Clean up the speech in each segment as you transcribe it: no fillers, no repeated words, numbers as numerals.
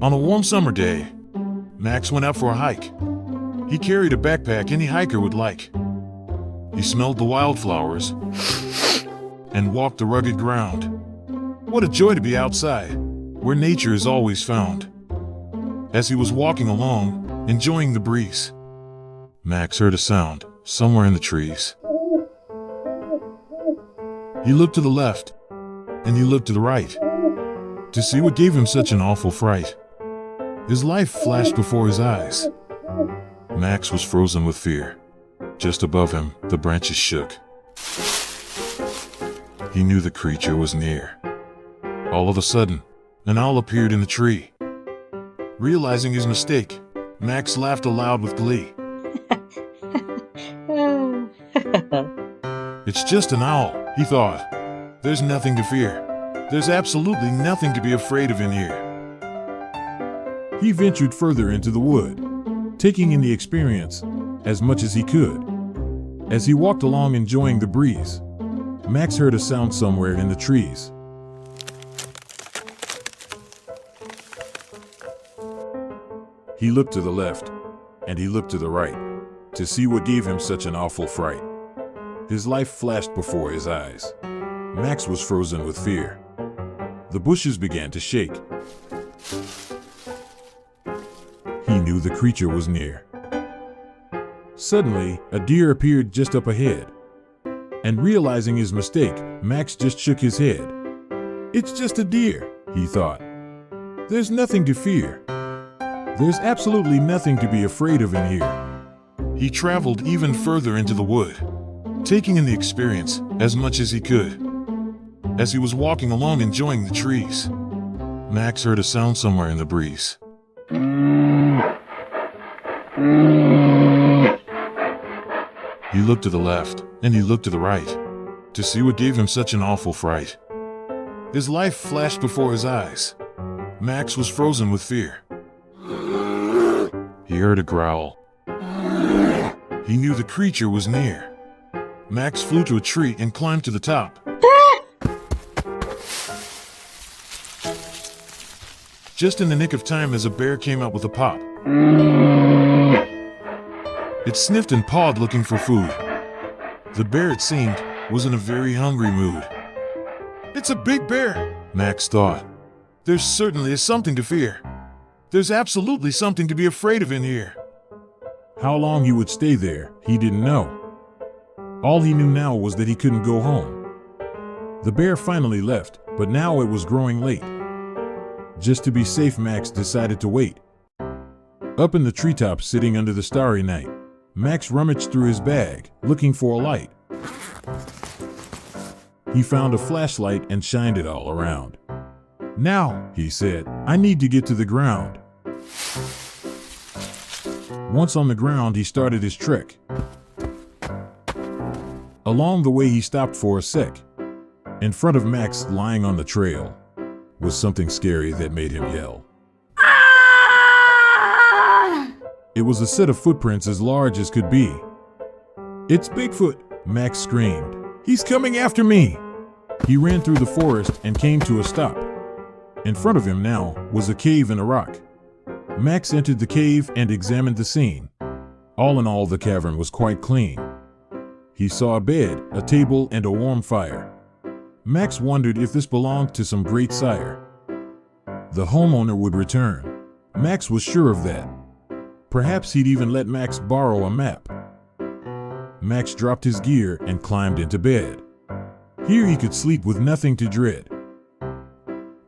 On a warm summer day, Max went out for a hike. He carried a backpack any hiker would like. He smelled the wildflowers and walked the rugged ground. What a joy to be outside, where nature is always found. As he was walking along, enjoying the breeze, Max heard a sound somewhere in the trees. He looked to the left, and he looked to the right, to see what gave him such an awful fright. His life flashed before his eyes. Max was frozen with fear. Just above him, the branches shook. He knew the creature was near. All of a sudden, an owl appeared in the tree. Realizing his mistake, Max laughed aloud with glee. It's just an owl, he thought. There's nothing to fear. There's absolutely nothing to be afraid of in here. He ventured further into the wood, taking in the experience as much as he could. As he walked along enjoying the breeze, Max heard a sound somewhere in the trees. He looked to the left, and he looked to the right, to see what gave him such an awful fright. His life flashed before his eyes. Max was frozen with fear. The bushes began to shake. He knew the creature was near. Suddenly, a deer appeared just up ahead. And realizing his mistake, Max just shook his head. It's just a deer, he thought. There's nothing to fear. There's absolutely nothing to be afraid of in here. He traveled even further into the wood, taking in the experience as much as he could. As he was walking along enjoying the trees, Max heard a sound somewhere in the breeze. He looked to the left, and he looked to the right, to see what gave him such an awful fright. His life flashed before his eyes. Max was frozen with fear. He heard a growl. He knew the creature was near. Max flew to a tree and climbed to the top. Just in the nick of time as a bear came out with a pop. It sniffed and pawed looking for food. The bear, it seemed, was in a very hungry mood. It's a big bear, Max thought. There certainly is something to fear. There's absolutely something to be afraid of in here. How long he would stay there, he didn't know. All he knew now was that he couldn't go home. The bear finally left, but now it was growing late. Just to be safe, Max decided to wait. Up in the treetops sitting under the starry night, Max rummaged through his bag, looking for a light. He found a flashlight and shined it all around. Now, he said, I need to get to the ground. Once on the ground, he started his trek. Along the way, he stopped for a sec. In front of Max, lying on the trail, was something scary that made him yell. It was a set of footprints as large as could be. It's Bigfoot, Max screamed. He's coming after me. He ran through the forest and came to a stop. In front of him now was a cave in a rock. Max entered the cave and examined the scene. All in all, the cavern was quite clean. He saw a bed, a table, and a warm fire. Max wondered if this belonged to some great sire. The homeowner would return. Max was sure of that. Perhaps he'd even let Max borrow a map. Max dropped his gear and climbed into bed. Here he could sleep with nothing to dread.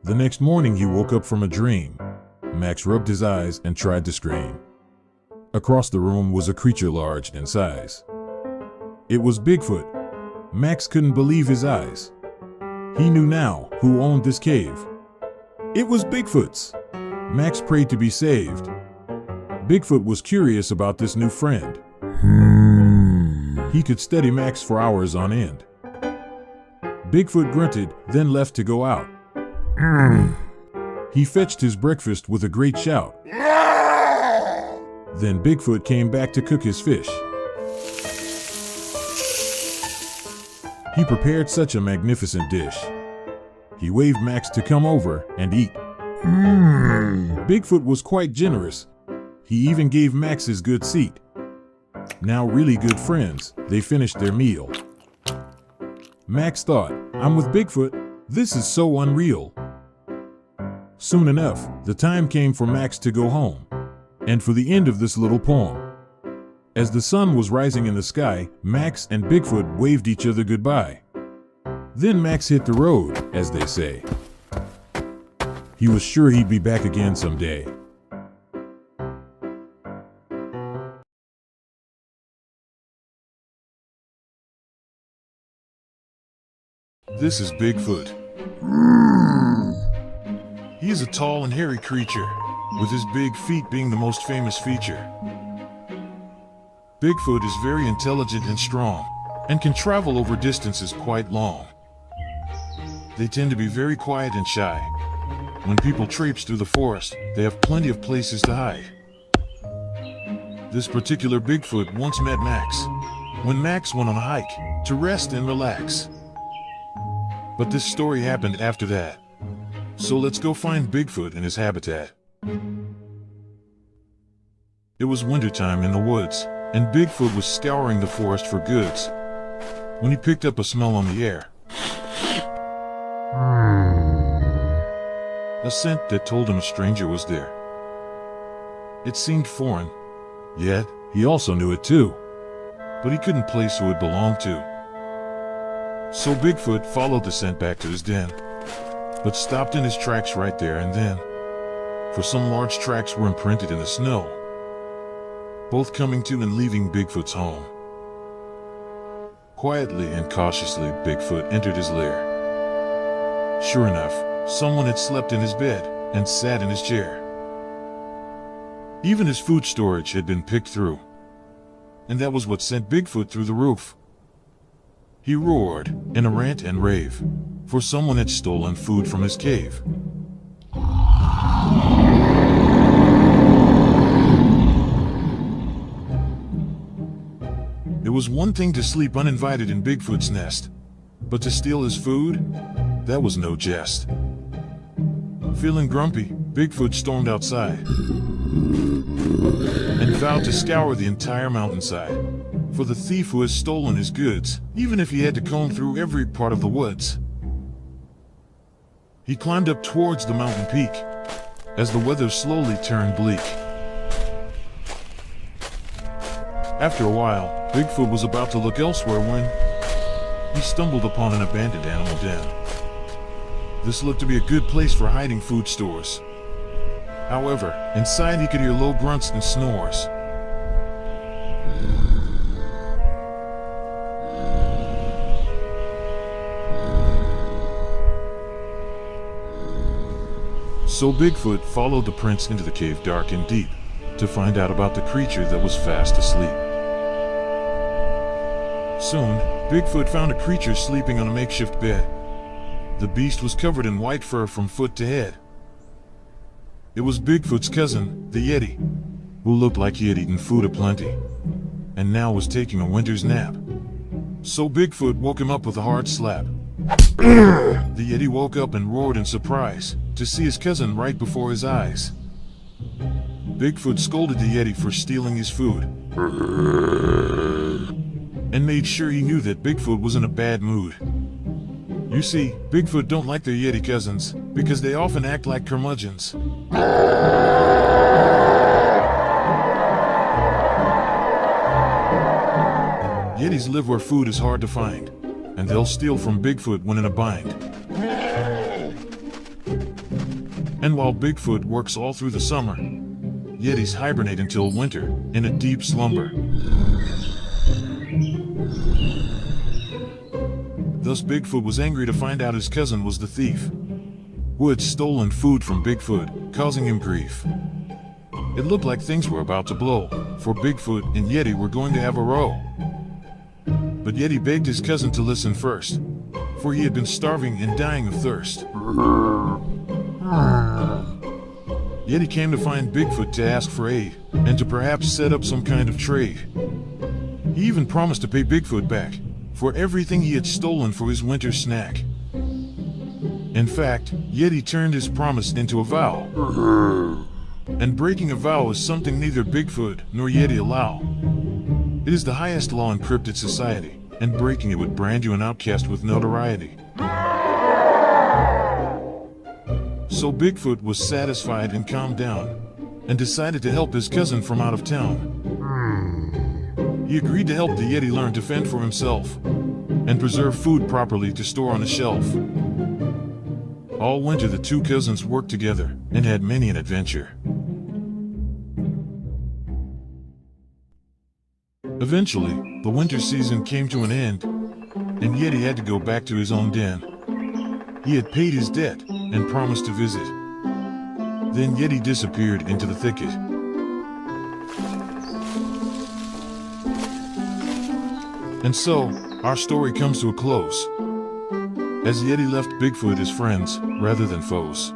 The next morning he woke up from a dream. Max rubbed his eyes and tried to scream. Across the room was a creature large in size. It was Bigfoot. Max couldn't believe his eyes. He knew now who owned this cave. It was Bigfoot's. Max prayed to be saved. Bigfoot was curious about this new friend. He could study Max for hours on end. Bigfoot grunted, then left to go out. He fetched his breakfast with a great shout. Then Bigfoot came back to cook his fish. He prepared such a magnificent dish. He waved Max to come over and eat. Bigfoot was quite generous. He even gave Max his good seat. Now really good friends, they finished their meal. Max thought, I'm with Bigfoot. This is so unreal. Soon enough, the time came for Max to go home, and for the end of this little poem. As the sun was rising in the sky, Max and Bigfoot waved each other goodbye. Then Max hit the road, as they say. He was sure he'd be back again someday. This is Bigfoot. He is a tall and hairy creature, with his big feet being the most famous feature. Bigfoot is very intelligent and strong, and can travel over distances quite long. They tend to be very quiet and shy. When people traipse through the forest, they have plenty of places to hide. This particular Bigfoot once met Max, when Max went on a hike to rest and relax. But this story happened after that. So let's go find Bigfoot in his habitat. It was wintertime in the woods, and Bigfoot was scouring the forest for goods, when he picked up a smell on the air. A scent that told him a stranger was there. It seemed foreign, yet he also knew it too, but he couldn't place who it belonged to. So Bigfoot followed the scent back to his den, but stopped in his tracks right there and then, for some large tracks were imprinted in the snow, both coming to and leaving Bigfoot's home. Quietly and cautiously, Bigfoot entered his lair. Sure enough, someone had slept in his bed and sat in his chair. Even his food storage had been picked through, and that was what sent Bigfoot through the roof. He roared in a rant and rave, for someone had stolen food from his cave. It was one thing to sleep uninvited in Bigfoot's nest, but to steal his food? That was no jest. Feeling grumpy, Bigfoot stormed outside and vowed to scour the entire mountainside for the thief who has stolen his goods, even if he had to comb through every part of the woods. He climbed up towards the mountain peak as the weather slowly turned bleak. After a while, Bigfoot was about to look elsewhere when he stumbled upon an abandoned animal den. This looked to be a good place for hiding food stores. However, inside he could hear low grunts and snores. So Bigfoot followed the prints into the cave dark and deep to find out about the creature that was fast asleep. Soon, Bigfoot found a creature sleeping on a makeshift bed. The beast was covered in white fur from foot to head. It was Bigfoot's cousin, the Yeti, who looked like he had eaten food aplenty, and now was taking a winter's nap. So Bigfoot woke him up with a hard slap. The Yeti woke up and roared in surprise to see his cousin right before his eyes. Bigfoot scolded the Yeti for stealing his food, and made sure he knew that Bigfoot was in a bad mood. You see, Bigfoot don't like their Yeti cousins, because they often act like curmudgeons. Yetis live where food is hard to find, and they'll steal from Bigfoot when in a bind. And while Bigfoot works all through the summer, Yetis hibernate until winter, in a deep slumber. Thus Bigfoot was angry to find out his cousin was the thief, who had stolen food from Bigfoot, causing him grief. It looked like things were about to blow, for Bigfoot and Yeti were going to have a row. But Yeti begged his cousin to listen first, for he had been starving and dying of thirst. Yeti came to find Bigfoot to ask for aid, and to perhaps set up some kind of trade. He even promised to pay Bigfoot back for everything he had stolen for his winter snack. In fact, Yeti turned his promise into a vow. And breaking a vow is something neither Bigfoot nor Yeti allow. It is the highest law in cryptid society, and breaking it would brand you an outcast with notoriety. So Bigfoot was satisfied and calmed down, and decided to help his cousin from out of town. He agreed to help the Yeti learn to fend for himself, and preserve food properly to store on a shelf. All winter the two cousins worked together, and had many an adventure. Eventually, the winter season came to an end, and Yeti had to go back to his own den. He had paid his debt, and promised to visit. Then Yeti disappeared into the thicket. And so, our story comes to a close, as Yeti left Bigfoot as friends rather than foes.